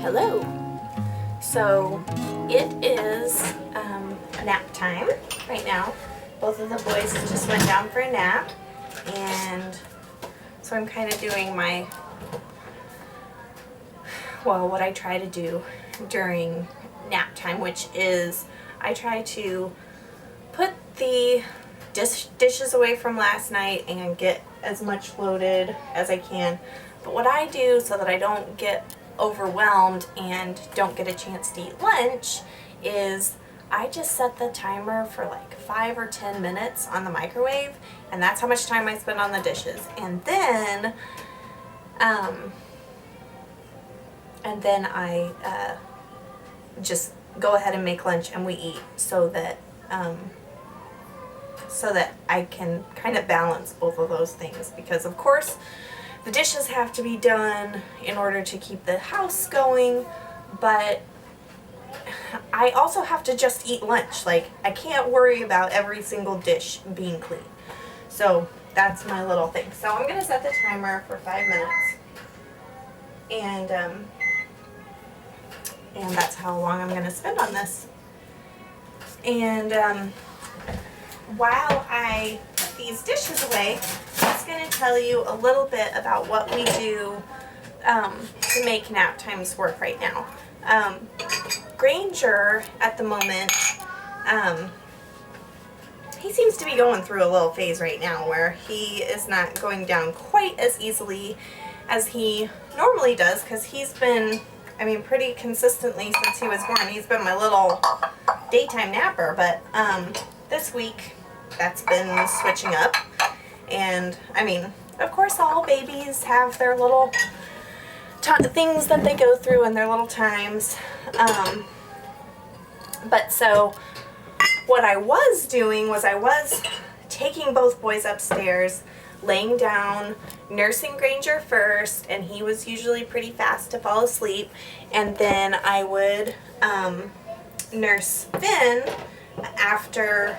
Hello. So it is nap time right now. Both of the boys just went down for a nap, and so I'm kind of doing my, well, what I try to do during nap time, which is I try to put the dishes away from last night and get as much loaded as I can. But what I do so that I don't get overwhelmed and don't get a chance to eat lunch is I just set the timer for like 5 or 10 minutes on the microwave, and that's how much time I spend on the dishes. And then I just go ahead and make lunch and we eat, so that I can kind of balance both of those things, because of course the dishes have to be done in order to keep the house going, but I also have to just eat lunch. Like, I can't worry about every single dish being clean. So that's my little thing. So I'm going to set the timer for 5 minutes, and that's how long I'm going to spend on this. And while I put these dishes away, I'm just going to tell you a little bit about what we do to make nap times work right now. Granger, at the moment, he seems to be going through a little phase right now where he is not going down quite as easily as he normally does, because he's been, I mean, pretty consistently since he was born. He's been my little daytime napper, but this week that's been switching up. And I mean, of course, all babies have their little things that they go through in their little times. But so what I was doing was I was taking both boys upstairs, laying down, nursing Granger first, and he was usually pretty fast to fall asleep, and then I would nurse Finn after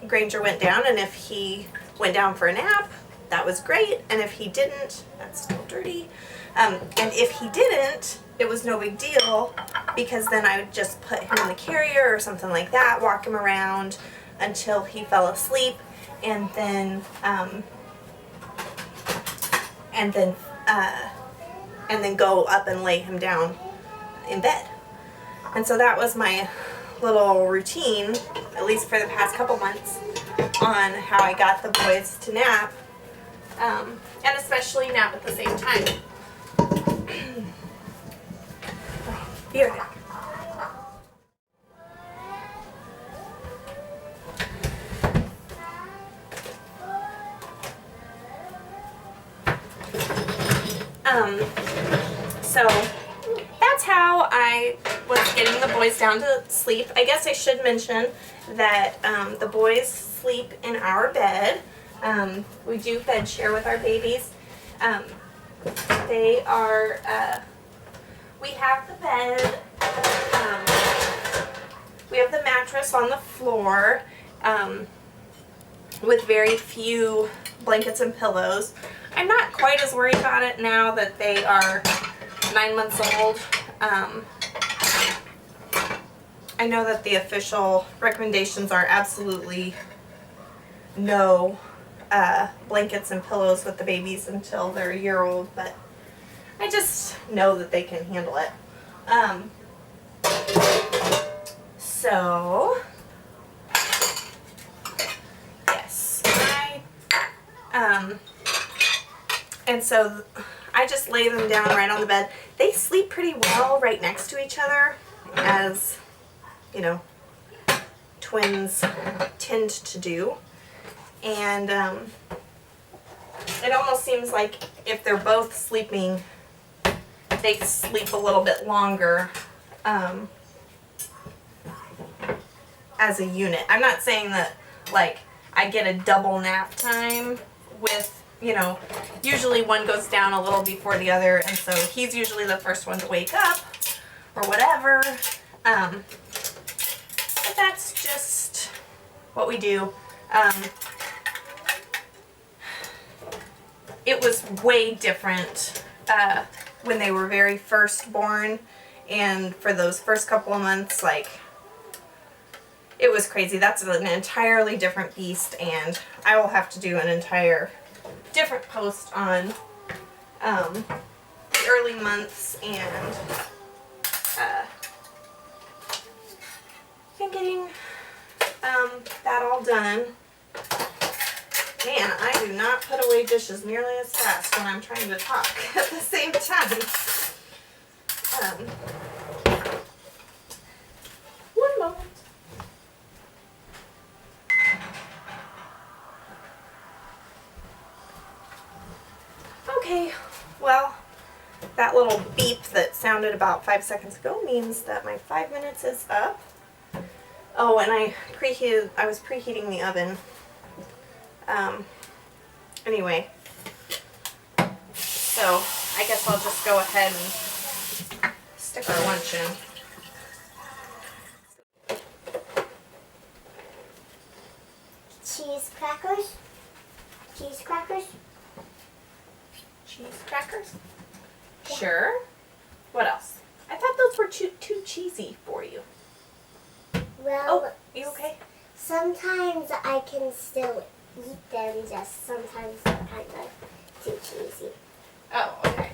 Granger went down. And if he went down for a nap, that was great, and if he didn't, that's still dirty, and if he didn't, it was no big deal, because then I would just put him in the carrier or something like that, walk him around until he fell asleep, and then go up and lay him down in bed. And so that was my little routine, at least for the past couple months, on how I got the boys to nap, and especially nap at the same time. Be right back. So that's how I was getting the boys down to sleep. I guess I should mention that the boys sleep in our bed. We do bed share with our babies. They are, we have the bed, we have the mattress on the floor, with very few blankets and pillows. I'm not quite as worried about it now that they are 9 months old. I know that the official recommendations are absolutely no blankets and pillows with the babies until they're a year old, but I just know that they can handle it. So yes, and so I just lay them down right on the bed. They sleep pretty well right next to each other, as you know, twins tend to do. And it almost seems like if they're both sleeping, they sleep a little bit longer as a unit. I'm not saying that, like, I get a double nap time with, you know, usually one goes down a little before the other, and so he's usually the first one to wake up or whatever. But that's just what we do. It was way different when they were very first born, and for those first couple of months, like, it was crazy. That's an entirely different beast, and I will have to do an entire different post on the early months and getting that all done. Man, I do not put away dishes nearly as fast when I'm trying to talk at the same time. One moment. Okay, well, that little beep that sounded about 5 seconds ago means that my 5 minutes is up. Oh, and I was preheating the oven. Anyway, so I guess I'll just go ahead and stick our lunch in. Cheese crackers. Cheese crackers. Cheese crackers? Yeah. Sure. What else? I thought those were too cheesy for you. Well, oh, you okay? Sometimes I can still eat them, just sometimes they're kind of too cheesy. Oh, okay.